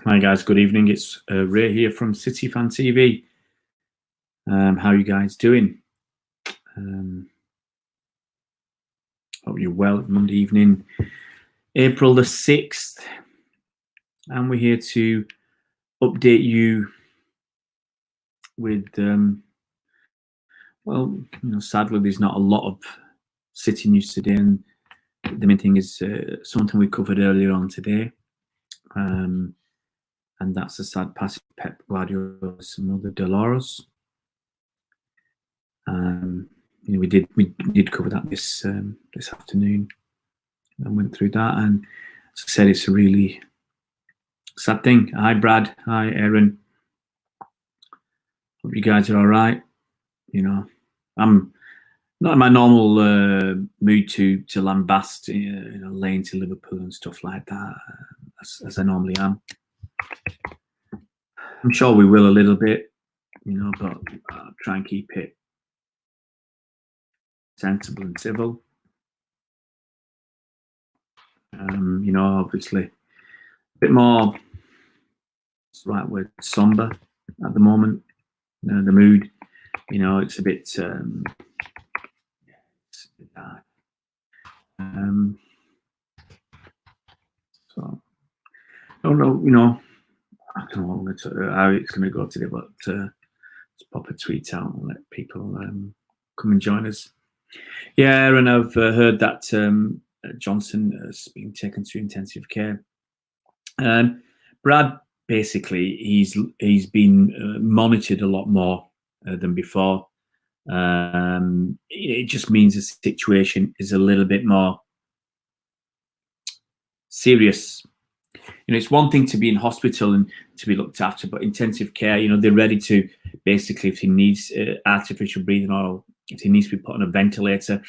Hi guys, good evening. It's Ray here from City Fan TV. How are you guys doing? Hope you're well. Monday evening, April the 6th, and we're here to update you with, sadly there's not a lot of City news today, and the main thing is something we covered earlier on today. And that's the sad passing of Pep Guardiola's mother, Dolores. We did cover that this afternoon and went through that. And as I said, it's a really sad thing. Hi, Brad. Hi, Aaron. Hope you guys are all right. I'm not in my normal mood to lambast, Lane to Liverpool and stuff like that, as I normally am. I'm sure we will a little bit, but I'll try and keep it sensible and civil. Obviously a bit more, what's the right word, somber at the moment. The mood, it's a bit it's a bit dark. So I don't know, I don't know how it's going to go today, but let's pop a tweet out and let people come and join us. Yeah, and I've heard that Johnson has been taken to intensive care. Brad, basically, he's been monitored a lot more than before. It just means the situation is a little bit more serious. It's one thing to be in hospital and to be looked after, but intensive care, they're ready to basically, if he needs artificial breathing or if he needs to be put on a ventilator,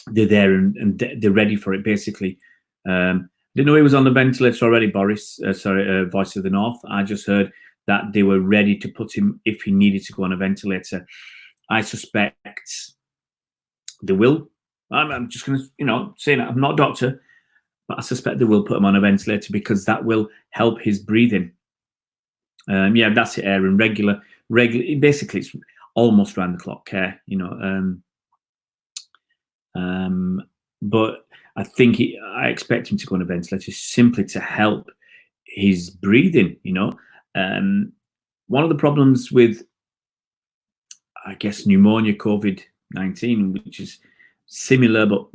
they're there and they're ready for it, basically. Didn't know he was on the ventilator already, Voice of the North. I just heard that they were ready to put him if he needed to go on a ventilator. I suspect they will. I'm just going to, say that I'm not a doctor, but I suspect they will put him on a ventilator because that will help his breathing. Yeah, that's it, Aaron. Regular. Basically, it's almost round the clock care, but I think I expect him to go on a ventilator simply to help his breathing. One of the problems with, I guess, pneumonia, COVID-19, which is similar but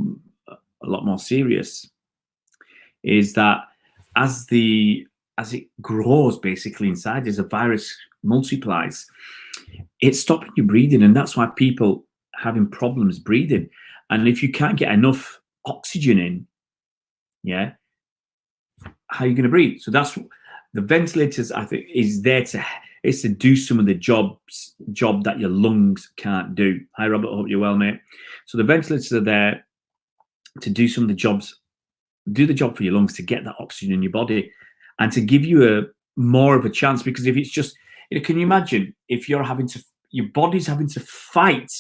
a lot more serious, is that as it grows basically inside, as a virus multiplies, it's stopping you breathing, and that's why people having problems breathing. And if you can't get enough oxygen in, how are you going to breathe? So that's the ventilators, I think, is there to do some of the job that your lungs can't do. Hi, Robert. I hope you're well, mate. So the ventilators are there to do some of the jobs, do the job for your lungs, to get that oxygen in your body and to give you more of a chance. Because if it's just, can you imagine if your body's having to fight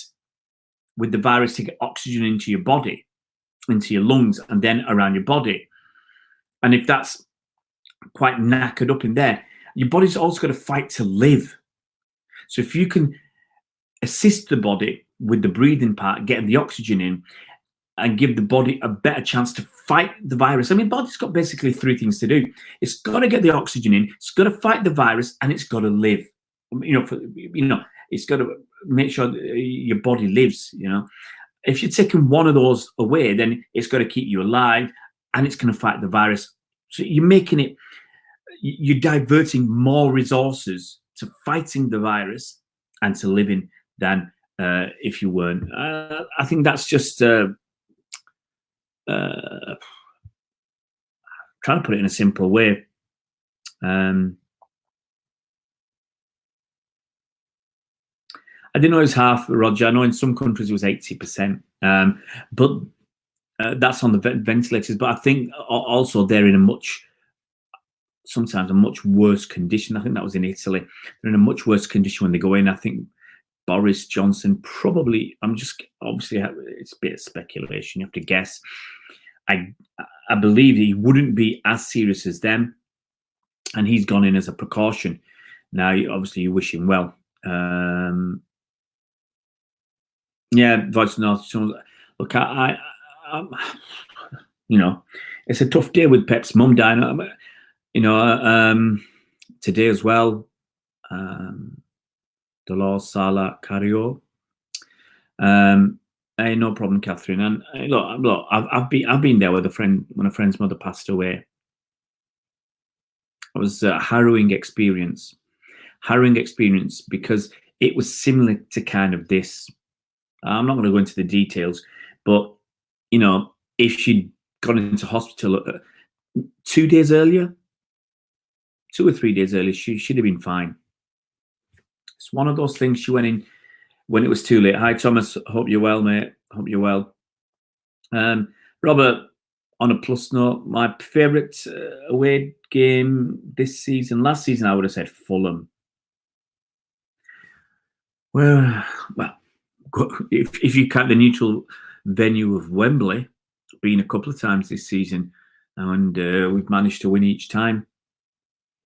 with the virus to get oxygen into your body, into your lungs, and then around your body? And if that's quite knackered up in there, your body's also got to fight to live. So if you can assist the body with the breathing part, getting the oxygen in, and give the body a better chance to fight the virus. I mean, body's got basically three things to do. It's got to get the oxygen in, it's got to fight the virus, and it's got to live. It's got to make sure your body lives. If you're taking one of those away, then it's got to keep you alive, and it's going to fight the virus. So you're diverting more resources to fighting the virus and to living than if you weren't. I think that's just trying to put it in a simple way. I didn't know it was half, Roger. I know in some countries it was 80%, but that's on the ventilators. But I think also they're in sometimes a much worse condition. I think that was in Italy. They're in a much worse condition when they go in. I think Boris Johnson probably, obviously it's a bit of speculation, you have to guess. I believe he wouldn't be as serious as them. and he's gone in as a precaution. Now, obviously, you wish him well. Yeah, Voice of North. Look, you know, it's a tough day with Pep's mum dying. You know, today as well, Dolores Sala Carrió. Hey, no problem, Catherine. And look, I've been there with a friend when a friend's mother passed away. It was a harrowing experience because it was similar to kind of this. I'm not going to go into the details, but you know, if she'd gone into hospital 2 days earlier, 2 or 3 days earlier, she'd have been fine. It's one of those things. She went in when it was too late. Hi, Thomas. Hope you're well, mate. Hope you're well. Robert, on a plus note, my favourite away game this season, last season, I would have said Fulham. Well, if you count the neutral venue of Wembley, been a couple of times this season, and we've managed to win each time.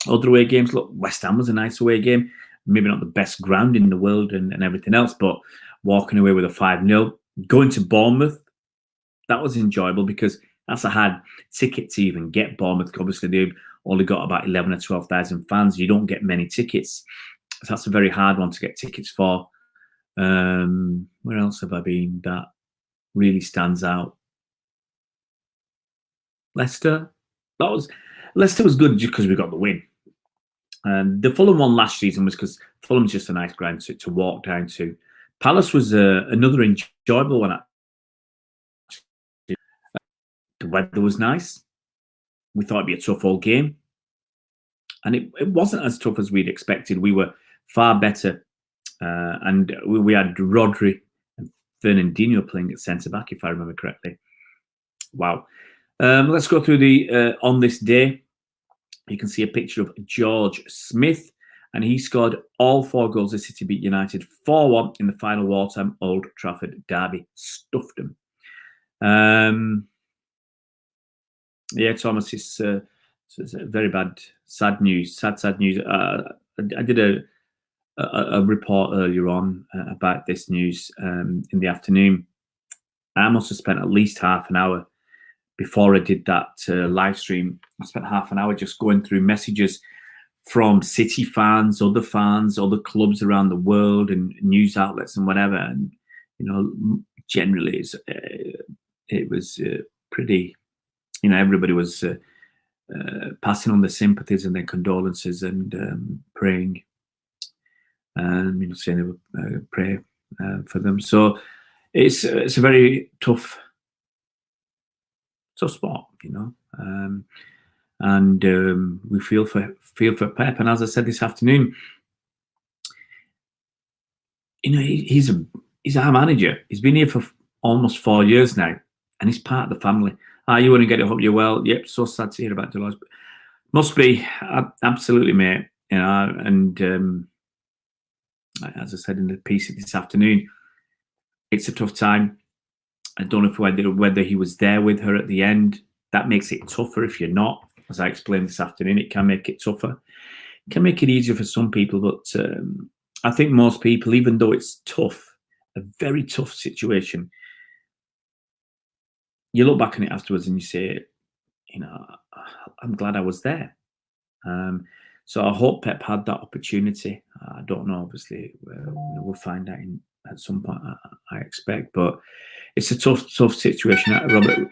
Other away games, look, West Ham was a nice away game. Maybe not the best ground in the world and everything else, but walking away with a 5-0. Going to Bournemouth, that was enjoyable because that's a hard ticket to even get Bournemouth. Obviously, they've only got about 11 or 12,000 fans. You don't get many tickets. So that's a very hard one to get tickets for. Where else have I been that really stands out? Leicester. Leicester was good just because we got the win. The Fulham one last season was because Fulham's just a nice ground to walk down to. Palace was another enjoyable one. The weather was nice. We thought it'd be a tough old game. And it wasn't as tough as we'd expected. We were far better. And we had Rodri and Fernandinho playing at centre-back, if I remember correctly. Wow. Let's go through the on this day. You can see a picture of George Smith, and he scored all 4 goals as City beat United 4-1 in the final wartime Old Trafford derby. Stuffed them. Yeah, Thomas, it's very bad, sad news. Sad news. I did a report earlier on about this news in the afternoon. I must have spent at least half an hour before I did that live stream. I spent half an hour just going through messages from City fans, other clubs around the world, and news outlets and whatever. And you know, generally, it was pretty. You know, everybody was passing on their sympathies and their condolences and praying. You know, saying they would pray for them. So it's a very tough spot, you know. And we feel for Pep. And as I said this afternoon, you know, he's our manager. He's been here for almost 4 years now, and he's part of the family. You want to get it? Hope you're well. Yep, so sad to hear about Dolores. Must be absolutely, mate. You know, and as I said in the piece this afternoon, it's a tough time. I don't know whether he was there with her at the end. That makes it tougher if you're not. As I explained this afternoon, it can make it tougher. It can make it easier for some people, but I think most people, even though it's tough, a very tough situation, you look back on it afterwards and you say, you know, I'm glad I was there. So I hope Pep had that opportunity. I don't know, obviously. We'll find out at some point, I expect. But it's a tough situation. Robert,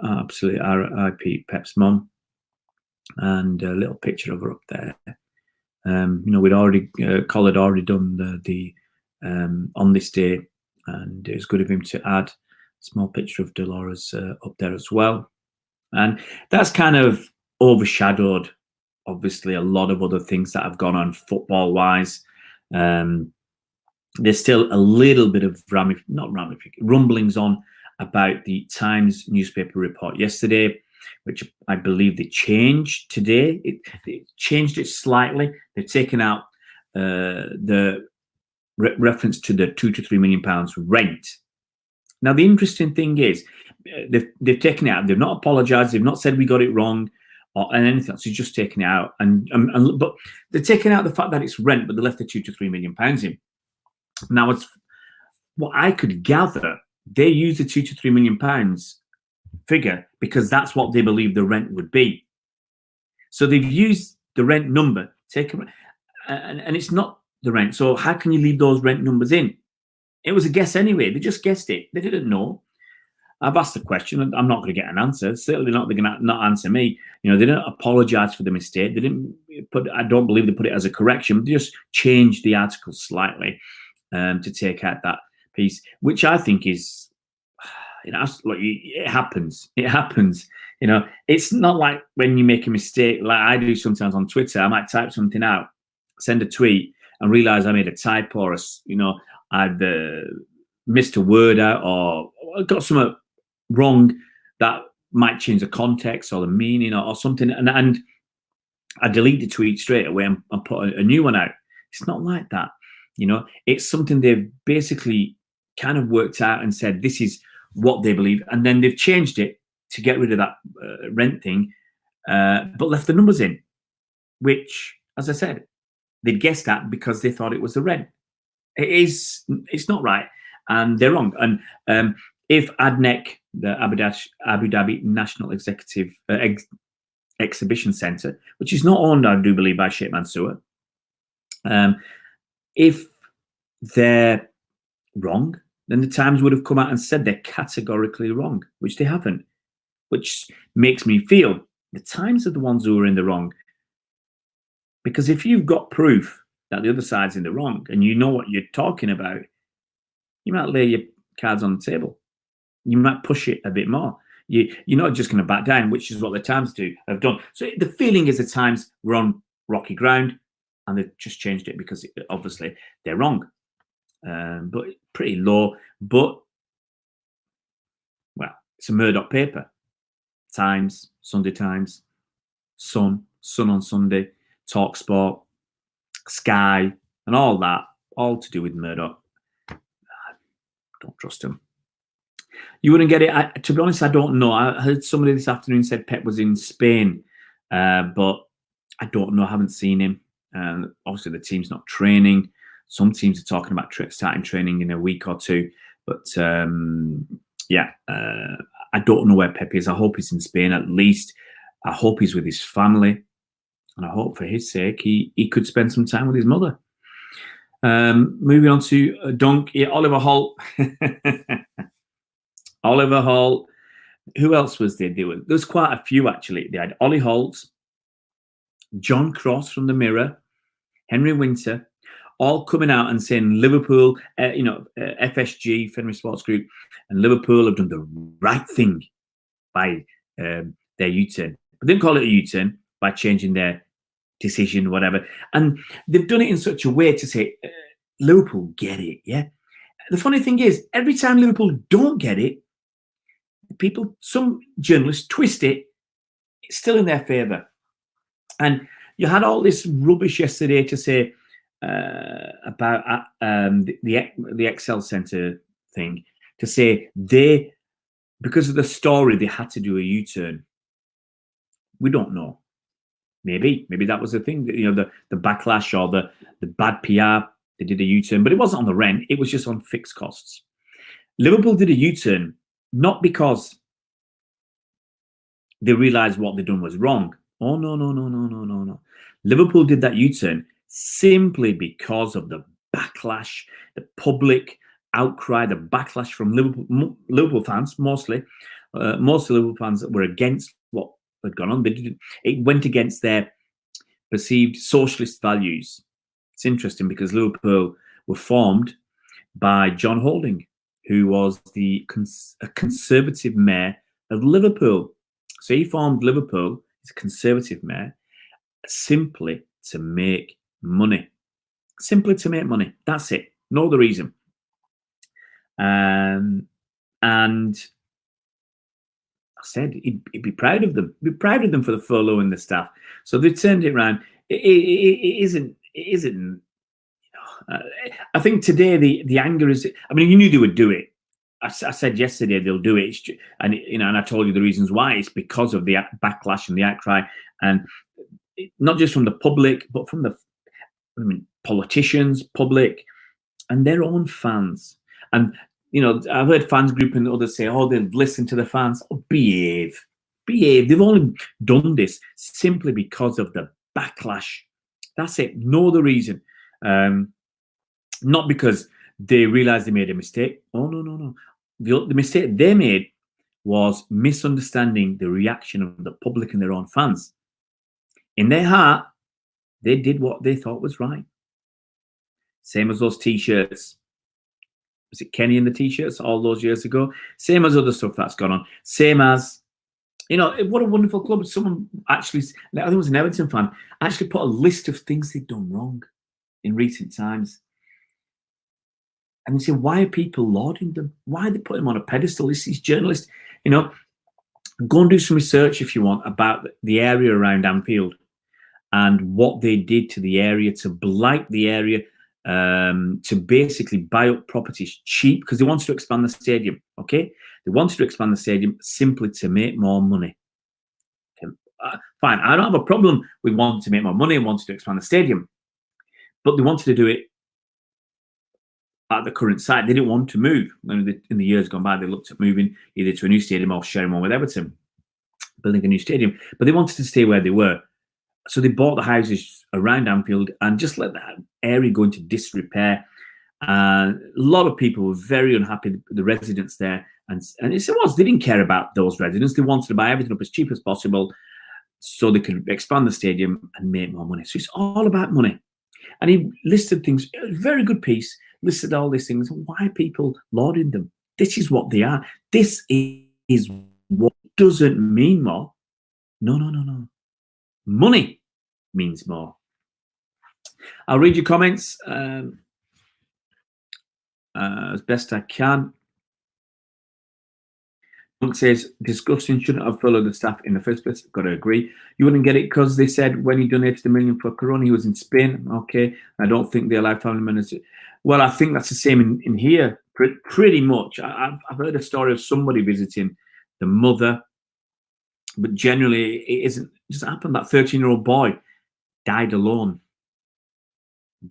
absolutely, R.I.P. Pep's mum. And a little picture of her up there. You know, Col had already done the on this day, and it was good of him to add a small picture of Dolores up there as well. And that's kind of overshadowed, obviously, a lot of other things that have gone on football-wise. There's still a little bit of rumblings on about the Times newspaper report yesterday, which I believe they changed today. It changed it slightly. They've taken out the reference to the £2 to £3 million rent. Now, the interesting thing is they've taken it out. They've not apologised. They've not said we got it wrong. and anything else. He's just taking it out, but they're taking out the fact that it's rent, but they left the £2 to £3 million in. Now, it's what I could gather. They use the £2 to £3 million figure because that's what they believe the rent would be. So they've used the rent number, and it's not the rent. So how can you leave those rent numbers in? It was a guess anyway. They just guessed it. They didn't know. I've asked the question, and I'm not going to get an answer. Certainly not. They're going to not answer me. They didn't apologize for the mistake. They didn't put. I don't believe they put it as a correction. They just changed the article slightly to take out that piece, which I think is, look, it happens. It happens. It's not like when you make a mistake, like I do sometimes on Twitter. I might type something out, send a tweet, and realize I made a typo, or I'd missed a word out, or got something wrong that might change the context or the meaning or something, and I delete the tweet straight away and put a new one out. It's not like that. It's something they've basically kind of worked out and said this is what they believe, and then they've changed it to get rid of that rent thing, but left the numbers in, which, as I said, they'd guessed at because they thought it was the rent. It's not right, and they're wrong. And if ADNEC, the Abu Dhabi National Executive Exhibition Centre, which is not owned, I do believe, by Sheikh Mansour, if they're wrong, then the Times would have come out and said they're categorically wrong, which they haven't, which makes me feel the Times are the ones who are in the wrong. Because if you've got proof that the other side's in the wrong and you know what you're talking about, you might lay your cards on the table. You might push it a bit more. You're not just going to back down, which is what the Times have done. So the feeling is the Times were on rocky ground and they've just changed it because obviously they're wrong. But pretty low. But, well, it's a Murdoch paper. Times, Sunday Times, Sun on Sunday, TalkSport, Sky, and all that, all to do with Murdoch. Don't trust him. You wouldn't get it. To be honest, I don't know. I heard somebody this afternoon said Pep was in Spain, but I don't know. I haven't seen him. Obviously, the team's not training. Some teams are talking about starting training in a week or two. But, I don't know where Pep is. I hope he's in Spain at least. I hope he's with his family. And I hope for his sake he could spend some time with his mother. Moving on to Dunk. Yeah, Oliver Holt. Oliver Holt. Who else was there? There's quite a few, actually. They had Ollie Holt, John Cross from the Mirror, Henry Winter, all coming out and saying Liverpool, FSG, Fenway Sports Group, and Liverpool have done the right thing by their U-turn. But they didn't call it a U-turn by changing their decision, whatever. And they've done it in such a way to say, Liverpool get it, yeah? The funny thing is, every time Liverpool don't get it, some journalists twist it, it's still in their favour. And you had all this rubbish yesterday to say about the Excel Centre thing, to say because of the story, they had to do a U-turn. We don't know. Maybe that was the thing. The backlash or the bad PR, they did a U-turn, but it wasn't on the rent. It was just on fixed costs. Liverpool did a U-turn not because they realised what they'd done was wrong. Oh, no. Liverpool did that U-turn simply because of the backlash, the public outcry, the backlash from Liverpool fans, mostly. Most Liverpool fans that were against what had gone on. It went against their perceived socialist values. It's interesting because Liverpool were formed by John Holding, who was a conservative mayor of Liverpool. So he formed Liverpool as a conservative mayor simply to make money. Simply to make money. That's it. No other reason. And I said he'd be proud of them. Be proud of them for the furlough and the staff. So they turned it around. It isn't. I think today the anger is. I mean, you knew they would do it. I said yesterday they'll do it, and and I told you the reasons why. It's because of the backlash and the outcry, and not just from the public, but from the politicians, public, and their own fans. And I've heard fans group and others say, "Oh, they've listened to the fans." Oh, behave. They've only done this simply because of the backlash. That's it. No other reason. Not because they realized they made a mistake. Oh, no. The mistake they made was misunderstanding the reaction of the public and their own fans. In their heart, they did what they thought was right. Same as those T-shirts. Was it Kenny in the T-shirts all those years ago? Same as other stuff that's gone on. Same as, what a wonderful club. Someone actually, I think it was an Everton fan, actually put a list of things they'd done wrong in recent times. And they say, why are people lauding them? Why are they putting him on a pedestal? These journalists, go and do some research if you want about the area around Anfield and what they did to the area, to blight the area, to basically buy up properties cheap because they wanted to expand the stadium. Okay, they wanted to expand the stadium simply to make more money. Fine, I don't have a problem with wanting to make more money and wanting to expand the stadium, but they wanted to do it at the current site. They didn't want to move. In the years gone by, they looked at moving either to a new stadium or sharing one with Everton, building a new stadium, but they wanted to stay where they were. So they bought the houses around Anfield and just let that area go into disrepair. And a lot of people were very unhappy, the residents there. And they didn't care about those residents. They wanted to buy everything up as cheap as possible so they could expand the stadium and make more money. So it's all about money. And he listed things, a very good piece, listed all these things. Why people lauding them? This is what they are. This is what doesn't mean more. No. Money means more. I'll read your comments as best I can. Monk says, disgusting, shouldn't have followed the staff in the first place. Got to agree. You wouldn't get it because they said when he donated $1 million for Corona, he was in Spain. Okay, I don't think they allow family members. Well, I think that's the same in here, pretty much. I've heard a story of somebody visiting the mother, but generally it doesn't happen. That 13-year-old boy died alone.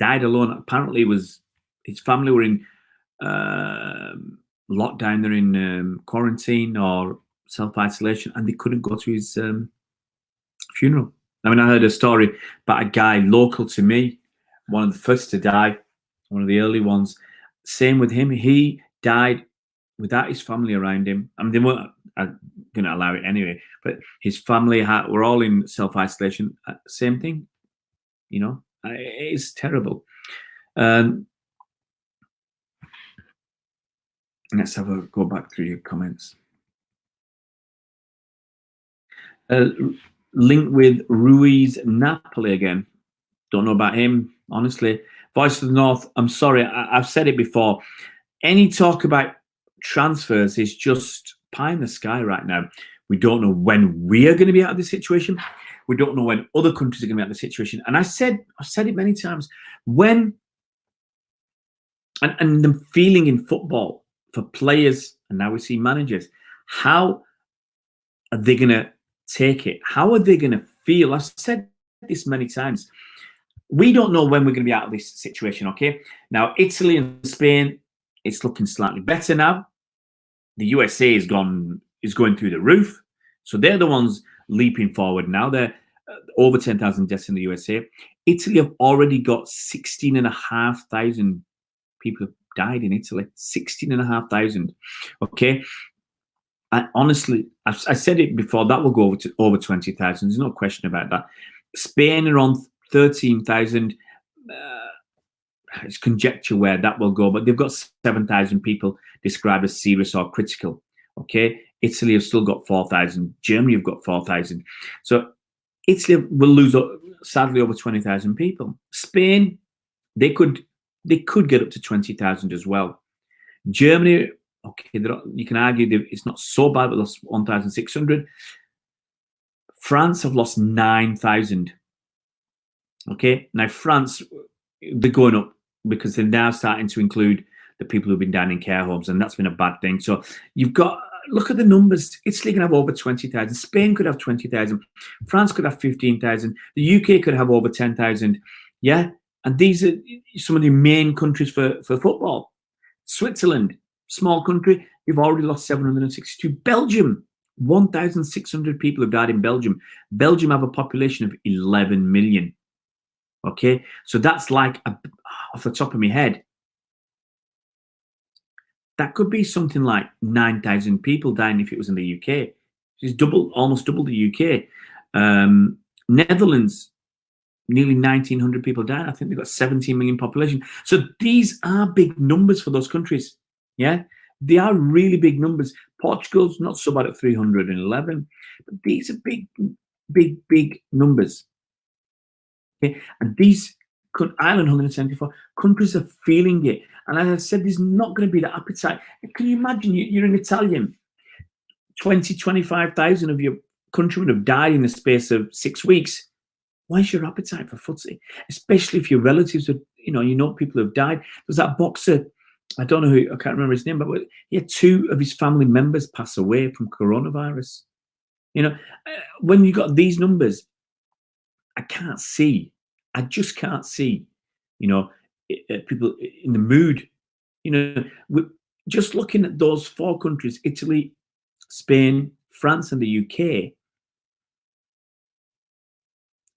Apparently, his family were in lockdown. They're in quarantine or self-isolation, and they couldn't go to his funeral. I mean, I heard a story about a guy local to me, one of the first to die, one of the early ones. Same with him. He died without his family around him. I mean, they weren't going to allow it anyway, but his family were all in self-isolation. Same thing, it is terrible. Let's go back through your comments. Link with Ruiz Napoli again. Don't know about him, honestly. Voice of the North, I'm sorry, I've said it before. Any talk about transfers is just pie in the sky right now. We don't know when we are going to be out of this situation. We don't know when other countries are going to be out of the situation. And I've said it many times. And the feeling in football for players, and now we see managers, how are they going to take it? How are they going to feel? I've said this many times. We don't know when we're going to be out of this situation, okay? Now, Italy and Spain, it's looking slightly better now. The USA is going through the roof. So they're the ones leaping forward now. They're over 10,000 deaths in the USA. Italy have already got 16,500 people have died in Italy. 16,500. Okay. And honestly, I said it before, that will go over 20,000. There's no question about that. Spain are on 13,000. It's conjecture where that will go, but they've got 7,000 people described as serious or critical. Okay. Italy have still got 4,000. Germany have got 4,000. So Italy will lose, sadly, over 20,000 people. Spain, they could get up to 20,000 as well. Germany, okay, you can argue it's not so bad, but lost 1,600. France have lost 9,000. Okay, now France, they're going up because they're now starting to include the people who've been down in care homes, and that's been a bad thing. So you've got, look at the numbers. Italy can have over 20,000. Spain could have 20,000. France could have 15,000. The UK could have over 10,000. Yeah, and these are some of the main countries for football. Switzerland, small country, you've already lost 762. Belgium, 1,600 people have died in Belgium. Belgium have a population of 11 million. Okay, so that's like, off the top of my head, that could be something like 9,000 people dying if it was in the UK. It's almost double the UK. Netherlands, nearly 1,900 people died. I think they've got 17 million population. So these are big numbers for those countries. Yeah, they are really big numbers. Portugal's not so bad at 311, but these are big numbers. Okay, and these Ireland 174 countries are feeling it. And as I said, there's not going to be the appetite. Can you imagine you're an Italian, 25,000 of your countrymen have died in the space of 6 weeks. Where's your appetite for footsie? Especially if your relatives are, you know people have died. There's that boxer, I don't know who, I can't remember his name, but he had 2 of his family members pass away from coronavirus. When you got these numbers, I just can't see, people in the mood. Just looking at those 4 countries, Italy, Spain, France, and the UK,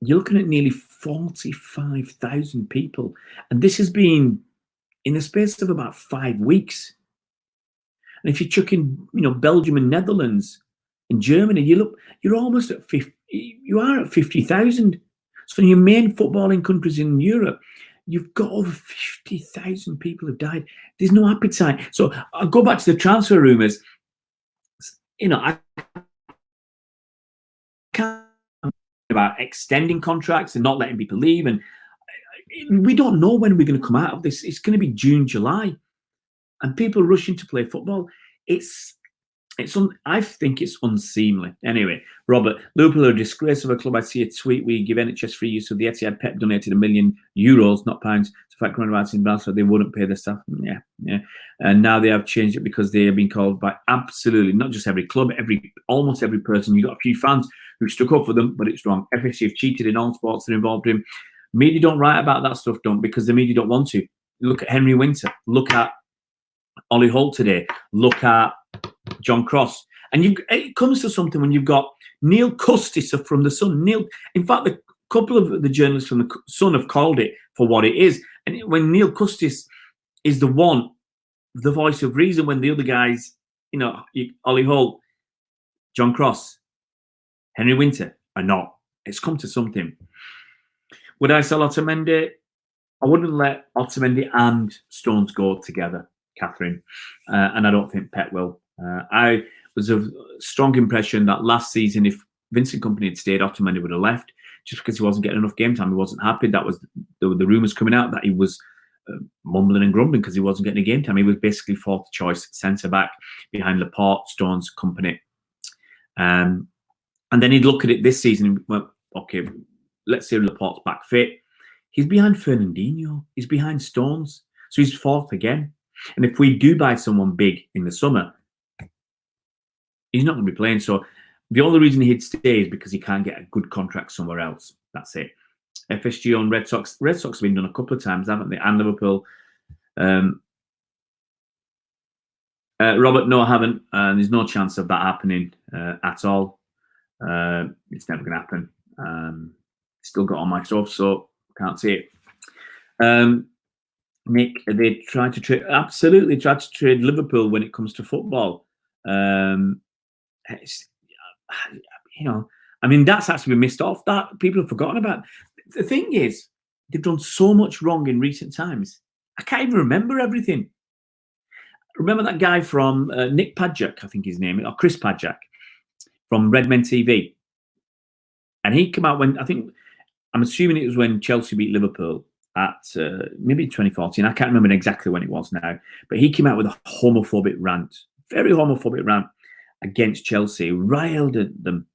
you're looking at nearly 45,000 people. And this has been in the space of about 5 weeks. And if you chuck in, Belgium and Netherlands and Germany, you're almost at 50, you are at 50,000. So in your main footballing countries in Europe, you've got over 50,000 people have died. There's no appetite. So I'll go back to the transfer rumours. I can't about extending contracts and not letting people leave, and we don't know when we're going to come out of this. It's going to be June, July, and people rushing to play football. I think it's unseemly. Anyway, Robert, Liverpool are a disgrace of a club. I see a tweet. We give NHS free use of the Etihad. Pep donated €1 million, not pounds, to fight coronavirus in Brazil. So they wouldn't pay the staff. Yeah. And now they have changed it because they have been called by absolutely not just every club, almost every person. You got a few fans who stuck up for them, but it's wrong. FSG have cheated in all sports they're involved in. Media don't write about that stuff, because the media don't want to. Look at Henry Winter. Look at Ollie Holt today. Look at John Cross. And it comes to something when you've got Neil Custis from The Sun. In fact, a couple of the journalists from The Sun have called it for what it is. And when Neil Custis is the voice of reason, when the other guys, Ollie Holt, John Cross, Henry Winter are not. It's come to something. Would I sell Otamendi? I wouldn't let Otamendi and Stones go together, Catherine. And I don't think Pep will. I was of strong impression that last season, if Vincent Kompany had stayed, Otamendi would have left, just because he wasn't getting enough game time. He wasn't happy. That was the rumours coming out that he was mumbling and grumbling because he wasn't getting a game time. He was basically 4th choice centre back behind Laporte, Stones, Kompany. And then he'd look at it this season and went, okay, let's say Laporte's back fit. He's behind Fernandinho. He's behind Stones. So he's 4th again. And if we do buy someone big in the summer, he's not going to be playing. So the only reason he'd stay is because he can't get a good contract somewhere else. That's it. FSG on Red Sox. Red Sox have been done a couple of times, haven't they? And Liverpool. Robert, no, I haven't. There's no chance of that happening at all. It's never going to happen. Still got all my stuff, so can't see it. Nick, they tried to trade Liverpool when it comes to football. That's actually been missed off. That people have forgotten about. The thing is, they've done so much wrong in recent times. I can't even remember everything. Remember that guy from Nick Padgett, I think his name, or Chris Padgett from Redmen TV, and he came out I'm assuming it was when Chelsea beat Liverpool at maybe 2014. I can't remember exactly when it was now, but he came out with a homophobic rant, very homophobic rant against Chelsea, riled at them.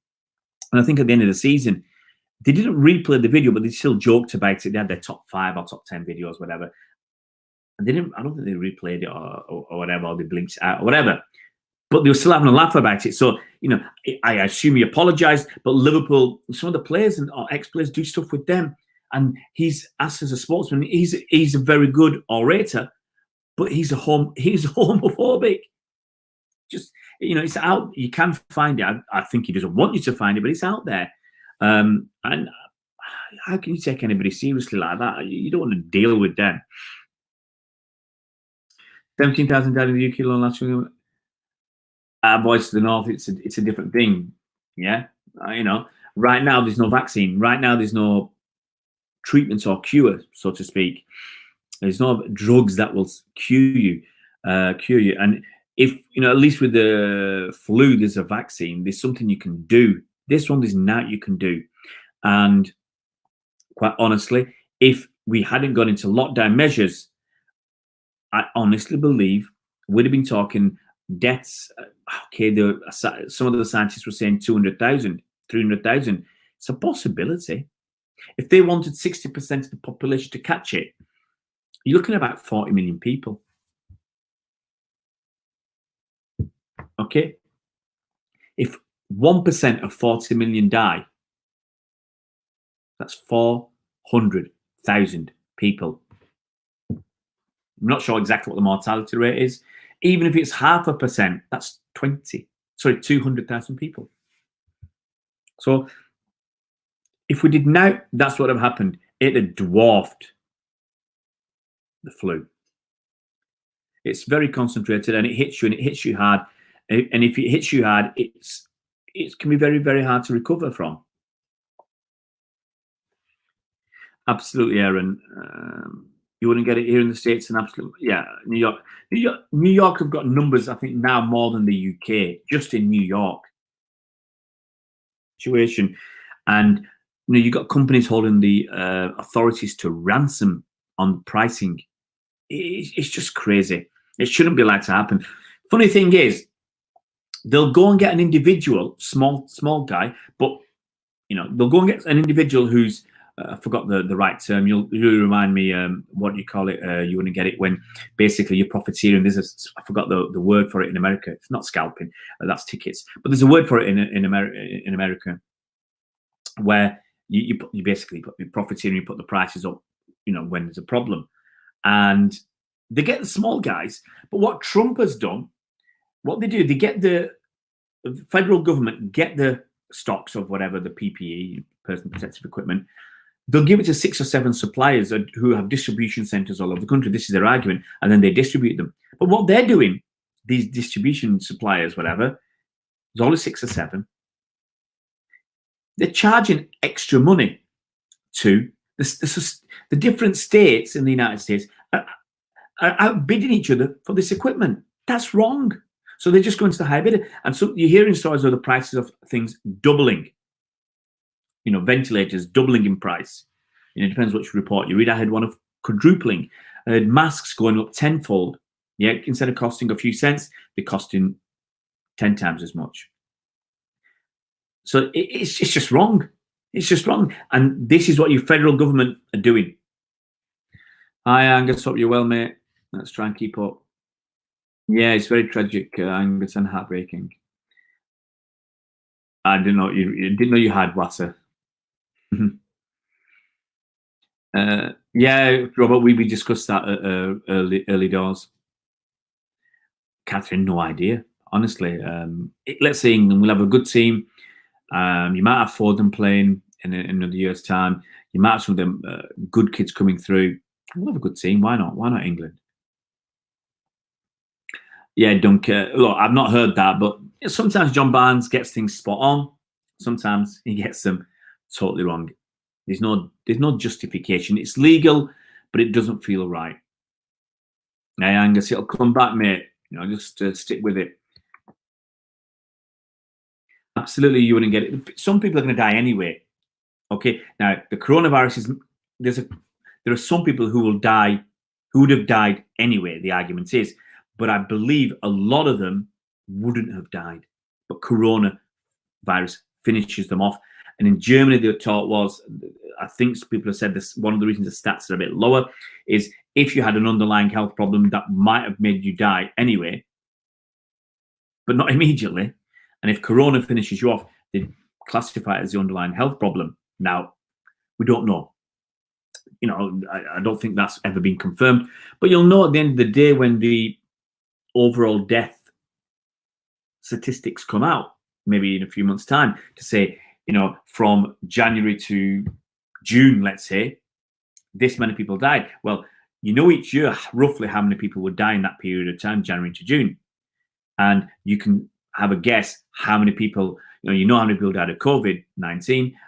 And I think at the end of the season, they didn't replay the video, but they still joked about it. They had their top 5 or top 10 videos, whatever. And they didn't. I don't think they replayed it or whatever, or they blinked it out or whatever. But they were still having a laugh about it. So, you know, I assume he apologised. But Liverpool, some of the players and ex-players do stuff with them. And he's asked as a sportsman, he's a very good orator, but he's homophobic. Just, you know, it's out. You can find it. I think he doesn't want you to find it, but it's out there. And how can you take anybody seriously like that? You don't want to deal with them. 17,000 died in the UK last year. Our voice to the north, it's a different thing. Yeah, you know, right now there's no vaccine. Right now there's no treatment or cure, so to speak. There's no drugs that will cure you. And if, you know, at least with the flu, there's a vaccine. There's something you can do. This one, there's not you can do. And quite honestly, if we hadn't gone into lockdown measures, I honestly believe we'd have been talking deaths. Okay, some of the scientists were saying 200,000, 300,000. It's a possibility. If they wanted 60% of the population to catch it, you're looking at about 40 million people. Okay? If 1% of 40 million die, that's 400,000 people. I'm not sure exactly what the mortality rate is. Even if it's 0.5%, that's 200,000 people. So if we did now, that's what would have happened. It had dwarfed the flu. It's very concentrated and it hits you, and it hits you hard. And if it hits you hard, it can be very, very hard to recover from. Absolutely, Aaron. You wouldn't get it here in the States, and absolutely, yeah. New York have got numbers, I think, now more than the UK, just in New York situation. And you know, you've got companies holding the authorities to ransom on pricing. It's just crazy. It shouldn't be allowed to happen. Funny thing is, they'll go and get an individual, small guy, but you know, they'll go and get an individual who's I forgot the right term. You'll remind me what you call it. You want to get it when basically you're profiteering. I forgot the word for it in America. It's not scalping. That's tickets. But there's a word for it in America where you basically put profiteering. You put the prices up, you know, when there's a problem, and they get the small guys. But what Trump has done, what they do, they get the federal government get the stocks of whatever, the PPE, personal protective equipment. They'll give it to 6 or 7 suppliers who have distribution centers all over the country. This is their argument. And then they distribute them. But what they're doing, these distribution suppliers, whatever, there's only 6 or 7. They're charging extra money to the different states in the United States are outbidding each other for this equipment. That's wrong. So they're just going to the high bidder. And so you're hearing stories of the prices of things doubling. You know, ventilators doubling in price. You know, it depends which report you read. I had one of quadrupling. I had masks going up tenfold. Yeah, instead of costing a few cents, they're costing 10 times as much. So it's just wrong. It's just wrong. And this is what your federal government are doing. Hi, Angus. Hope you're well, mate. Let's try and keep up. Yeah, it's very tragic, Angus, and heartbreaking. I didn't know you had Wasser. Yeah, Robert, we discussed that early doors. Catherine, no idea, honestly. Let's see, England. We'll have a good team. You might have Foden playing in another year's time. You might have some of them good kids coming through. We'll have a good team. Why not? Why not England? Yeah, Duncan. Look, I've not heard that, but sometimes John Barnes gets things spot on. Sometimes he gets them totally wrong. There's no justification. It's legal, but it doesn't feel right. Hey, Angus, it'll come back, mate. You know, just stick with it. Absolutely, you wouldn't get it. Some people are going to die anyway. Okay, now the coronavirus is there are some people who will die, who would have died anyway. The argument is, but I believe a lot of them wouldn't have died. But coronavirus finishes them off. And in Germany, the talk was, I think people have said this, one of the reasons the stats are a bit lower is if you had an underlying health problem that might have made you die anyway, but not immediately. And if corona finishes you off, they classify it as the underlying health problem. Now, we don't know. You know, I don't think that's ever been confirmed. But you'll know at the end of the day when the overall death statistics come out, maybe in a few months' time, to say, you know, from January to June, let's say, this many people died. Well, you know each year roughly how many people would die in that period of time, January to June. And you can have a guess how many people, you know how many people died of COVID-19,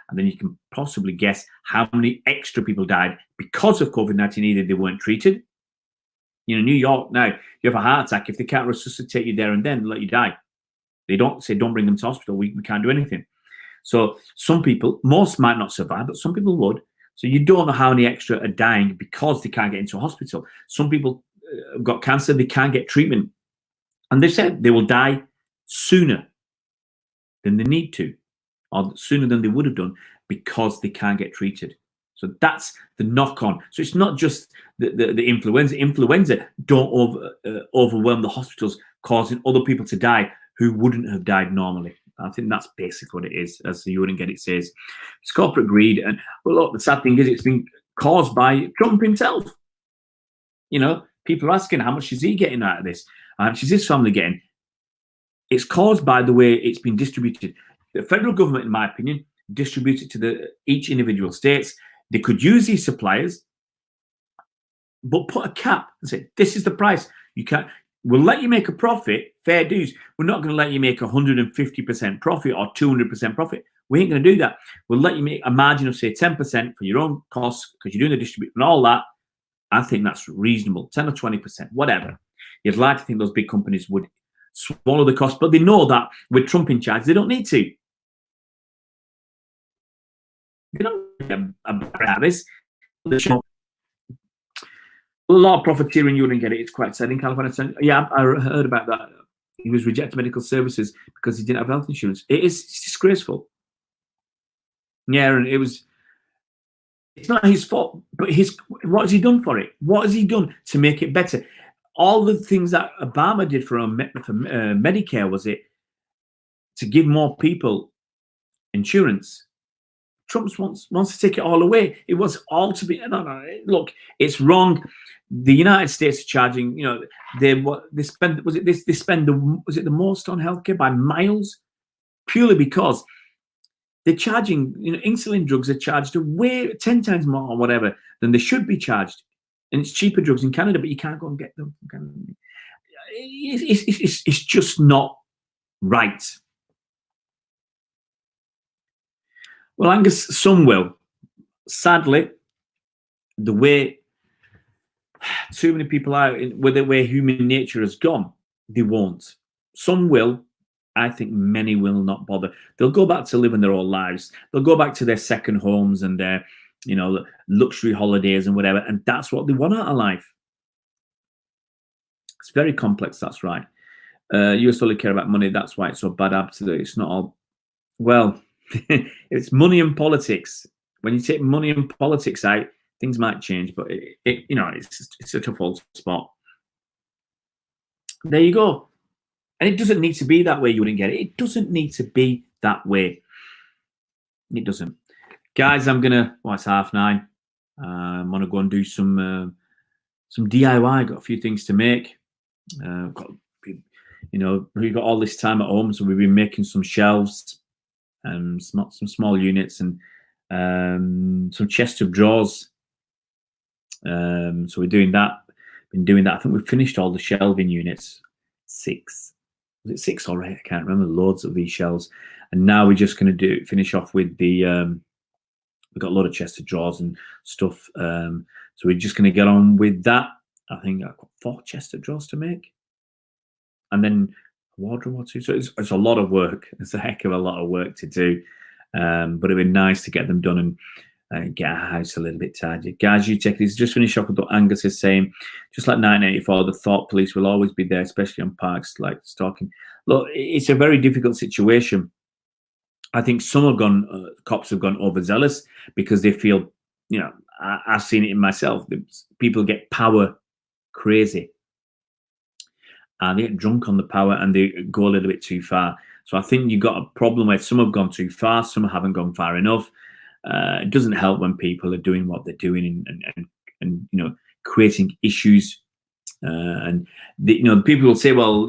and then you can possibly guess how many extra people died because of COVID-19, either they weren't treated. You know, New York now, you have a heart attack, if they can't resuscitate you there and then, let you die. They don't say, don't bring them to hospital, we can't do anything. So some people, most might not survive, but some people would. So you don't know how many extra are dying because they can't get into a hospital. Some people have got cancer, they can't get treatment. And they said they will die sooner than they need to, or sooner than they would have done, because they can't get treated. So that's the knock-on. So it's not just the influenza. Influenza don't overwhelm the hospitals, causing other people to die who wouldn't have died normally. I think that's basically what it is, as You Wouldn't Get It says. It's corporate greed. And well, look, the sad thing is it's been caused by Trump himself. You know, people are asking, how much is he getting out of this? How much is his family getting? It's caused by the way it's been distributed. The federal government, in my opinion, distributes it to each individual states. They could use these suppliers, but put a cap and say, this is the price. You can't. We'll let you make a profit, fair dues. We're not going to let you make 150% profit or 200% profit. We ain't going to do that. We'll let you make a margin of, say, 10% for your own costs because you're doing the distribution and all that. I think that's reasonable, 10 or 20%, whatever. You'd like to think those big companies would swallow the cost, but they know that with Trump in charge, they don't need to. They don't about this. A lot of profiteering, You Wouldn't Get It. It's quite sad in California. Yeah, I heard about that. He was rejected medical services because he didn't have health insurance. It's disgraceful. Yeah, and it's not his fault, but what has he done for it? What has he done to make it better? All the things that Obama did for Medicare, was it to give more people insurance? Trump wants to take it all away. It was all to be. No, look, it's wrong. The United States are charging. You know, they spend. They spend the most on healthcare by miles, purely because they're charging. You know, insulin drugs are charged way 10 times more or whatever than they should be charged, and it's cheaper drugs in Canada, but you can't go and get them. It's just not right. Well, Angus, some will. Sadly, the way too many people are, with the way human nature has gone, they won't. Some will. I think many will not bother. They'll go back to living their old lives. They'll go back to their second homes and their, you know, luxury holidays and whatever. And that's what they want out of life. It's very complex, that's right. You solely care about money. That's why it's so bad. Absolutely. It's not all. Well, it's money and politics. When you take money and politics out, things might change, but you know, it's a tough old spot. There you go. And it doesn't need to be that way. You wouldn't get it. It doesn't need to be that way. It doesn't. Guys, I'm gonna. Well, it's 9:30. I'm gonna go and do some DIY. Got a few things to make. Got, you know, we got all this time at home, so we've been making some shelves. Some small units and some chests of drawers. So we're doing that. Been doing that. I think we've finished all the shelving units. 6. Was it 6 already? I can't remember. Loads of these shelves. And now we're just going to finish off with the. We've got a lot of chests of drawers and stuff. So we're just going to get on with that. I think I've got 4 chests of drawers to make, and then wardrobe or 2. So it's a lot of work. It's a heck of a lot of work to do, but it'd be nice to get them done and get our house a little bit tidy. Guys, you check this. Just finish off with what Angus is saying. Just like 1984, the thought police will always be there, especially on parks like stalking. Look, it's a very difficult situation. I think some have gone, cops have gone overzealous because they feel, you know, I've seen it in myself. People get power crazy, and they get drunk on the power, and they go a little bit too far. So I think you've got a problem where some have gone too far, some haven't gone far enough. It doesn't help when people are doing what they're doing and creating issues. And people will say, well,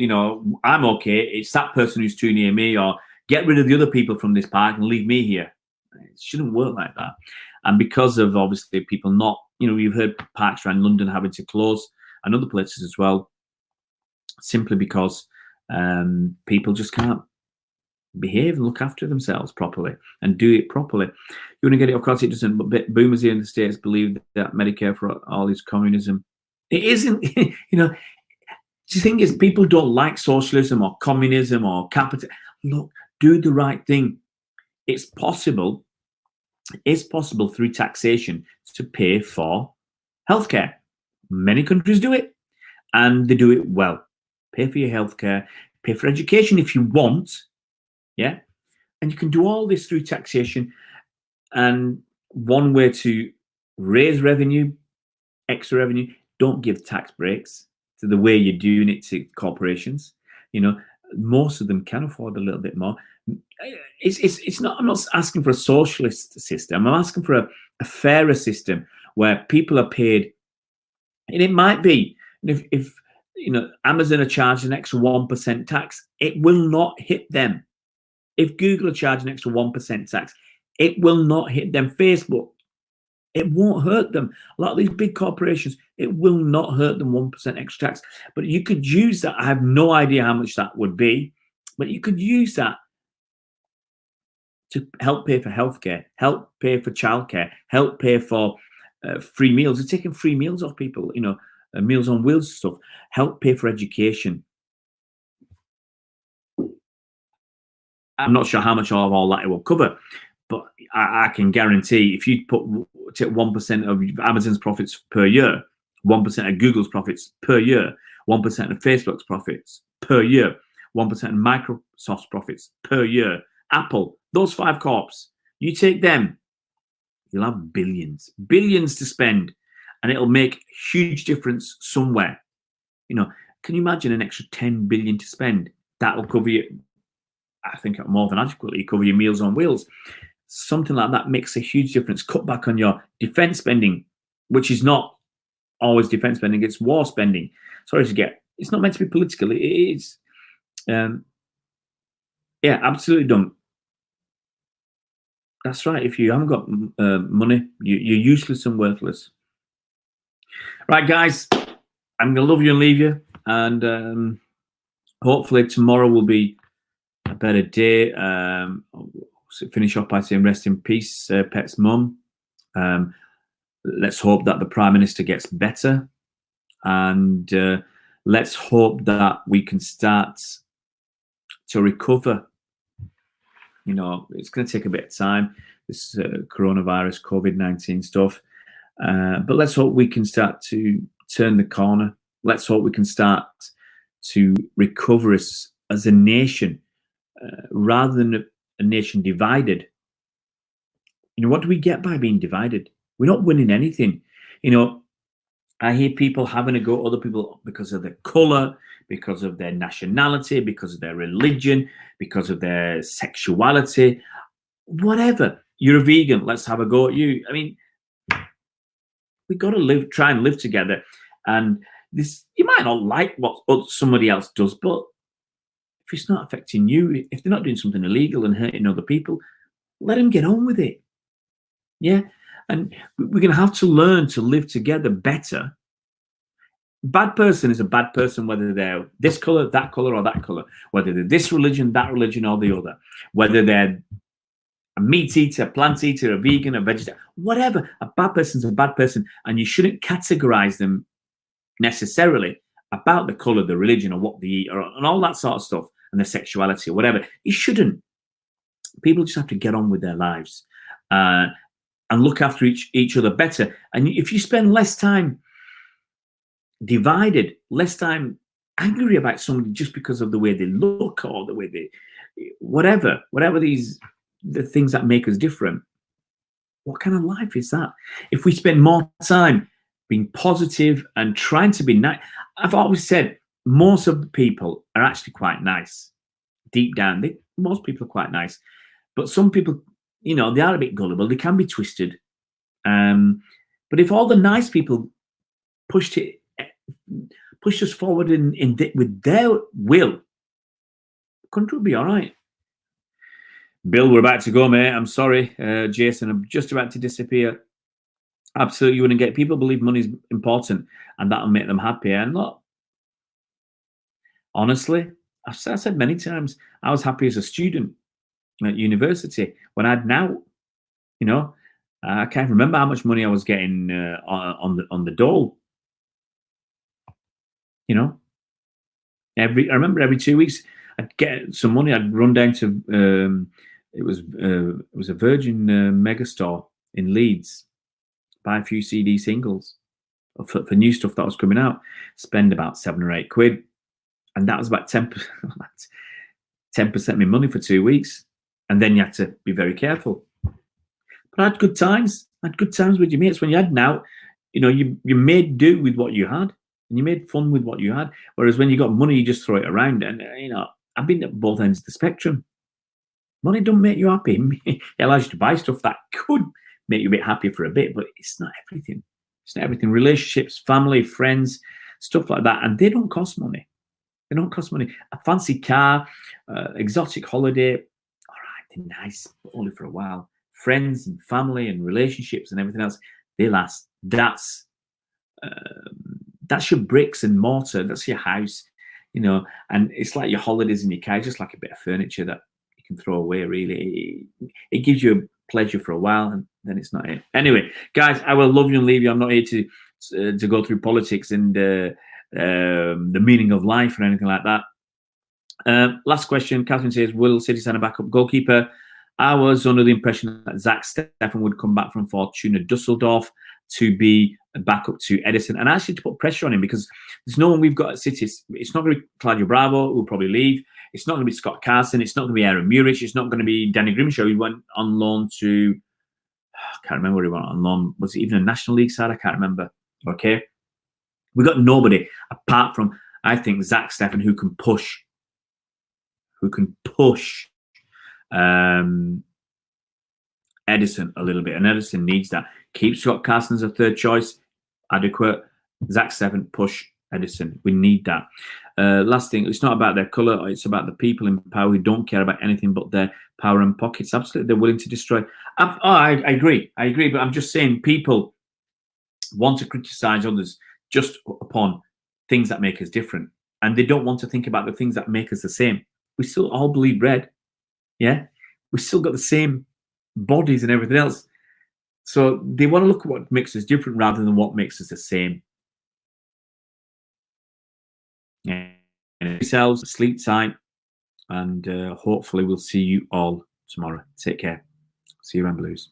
I'm okay. It's that person who's too near me, or get rid of the other people from this park and leave me here. It shouldn't work like that. And because of obviously people not, we've heard parks around London having to close and other places as well, simply because people just can't behave and look after themselves properly and do it properly. You want to get it, of course, it doesn't. But boomers here in the States believe that Medicare for all is communism. It isn't. The thing is, people don't like socialism or communism or capital. Look, do the right thing. It's possible. It's possible through taxation to pay for healthcare. Many countries do it, and they do it well. Pay for your healthcare, pay for education if you want. Yeah, and you can do all this through taxation. And one way to raise revenue, extra revenue, don't give tax breaks to the way you're doing it to corporations. Most of them can afford a little bit more. It's not. I'm not asking for a socialist system. I'm asking for a fairer system where people are paid. And it might be if Amazon are charging an extra 1% tax, it will not hit them. If Google are charging an extra 1% tax, it will not hit them. Facebook, it won't hurt them. A lot of these big corporations, it will not hurt them 1% extra tax. But you could use that. I have no idea how much that would be, but you could use that to help pay for healthcare, help pay for childcare, help pay for free meals. They're taking free meals off people, Meals on Wheels stuff, help pay for education. I'm not sure how much of all that it will cover, but I can guarantee if you take 1% of Amazon's profits per year, 1% of Google's profits per year, 1% of Facebook's profits per year, 1% of Microsoft's profits per year, Apple, those 5 corps, you take them, you'll have billions to spend, and it'll make huge difference somewhere. Can you imagine an extra 10 billion to spend? That'll cover you. I think more than adequately cover your Meals on Wheels. Something like that makes a huge difference. Cut back on your defense spending, which is not always defense spending, it's war spending. It's not meant to be political. It is. Absolutely don't. That's right. If you haven't got money, you're useless and worthless. Right, guys, I'm going to love you and leave you. And hopefully tomorrow will be a better day. Finish off by saying rest in peace, Pet's mum. Let's hope that the Prime Minister gets better, and let's hope that we can start to recover. It's going to take a bit of time, this coronavirus, COVID-19 stuff, but let's hope we can start to turn the corner. Let's hope we can start to recover as a nation. Rather than a nation divided. What do we get by being divided? We're not winning anything. I hear people having a go at other people because of their color, because of their nationality, because of their religion, because of their sexuality, whatever. You're a vegan, let's have a go at you. I mean, we've got to try and live together. And this, you might not like what somebody else does, but if it's not affecting you, if they're not doing something illegal and hurting other people, let them get on with it. Yeah. And we're going to have to learn to live together better. Bad person is a bad person, whether they're this color, that color, or that color, whether they're this religion, that religion, or the other, whether they're a meat eater, a plant eater, a vegan, a vegetarian, whatever. A bad person is a bad person, and you shouldn't categorize them necessarily about the color, the religion, or what they eat, and all that sort of stuff, and their sexuality or whatever. You shouldn't. People just have to get on with their lives and look after each other better. And if you spend less time divided, less time angry about somebody just because of the way they look or the way they, whatever the things that make us different, What kind of life is that? If we spend more time being positive and trying to be nice, I've always said most of the people are actually quite nice deep down. Most people are quite nice, but some people, you know, they are a bit gullible. They can be twisted. But if all the nice people pushed us forward with their will, the country will be all right. Bill, we're about to go, mate. I'm sorry, Jason. I'm just about to disappear. Absolutely, you wouldn't get. People believe money's important, and that'll make them happy. And look, honestly, I said many times, I was happy as a student at university when I'd now, you know, I can't remember how much money I was getting on the dole. You know, I remember every 2 weeks I'd get some money. I'd run down to it was a Virgin Megastore in Leeds, buy a few CD singles for new stuff that was coming out. Spend about £7 or £8, and that was about 10% of my money for 2 weeks. And then you had to be very careful. But I had good times. I had good times with your mates. When you had now, you know, you made do with what you had, and you made fun with what you had. Whereas when you got money, you just throw it around. And you know, I've been at both ends of the spectrum. Money don't make you happy. It allows you to buy stuff that could make you a bit happy for a bit, but it's not everything. It's not everything. Relationships, family, friends, stuff like that, and they don't cost money. They don't cost money. A fancy car, exotic holiday, all right, they're nice, but only for a while. Friends and family and relationships and everything else, they last. That's your bricks and mortar. That's your house, you know. And it's like your holidays in your car, just like a bit of furniture that you can throw away. Really, it gives you a pleasure for a while, and then it's not it. Anyway, guys, I will love you and leave you. I'm not here to go through politics and the meaning of life or anything like that. Last question. Catherine says, will City sign a backup goalkeeper? I was under the impression that Zach Steffen would come back from Fortuna Dusseldorf to be a backup to Edison, and actually to put pressure on him, because there's no one we've got at City. It's not going to be Claudio Bravo, who will probably leave. It's not going to be Scott Carson. It's not going to be Aaron Murich. It's not going to be Danny Grimshaw, who went on loan to, I can't remember where he went on loan. Was it even a National League side? I can't remember. Okay. We got nobody apart from, I think, Zach Steffen, who can push Edison a little bit, and Edison needs that. Keep Scott Carson as a third choice, adequate. Zach Steffen, push Edison. We need that. Last thing, it's not about their colour, it's about the people in power who don't care about anything but their power and pockets. Absolutely, they're willing to destroy. I agree, but I'm just saying people want to criticise others just upon things that make us different, and they don't want to think about the things that make us the same. We still all bleed red, yeah? We still got the same bodies and everything else. So they want to look at what makes us different rather than what makes us the same. Yeah. Yourselves, sleep tight, and hopefully we'll see you all tomorrow. Take care. See you around Blues.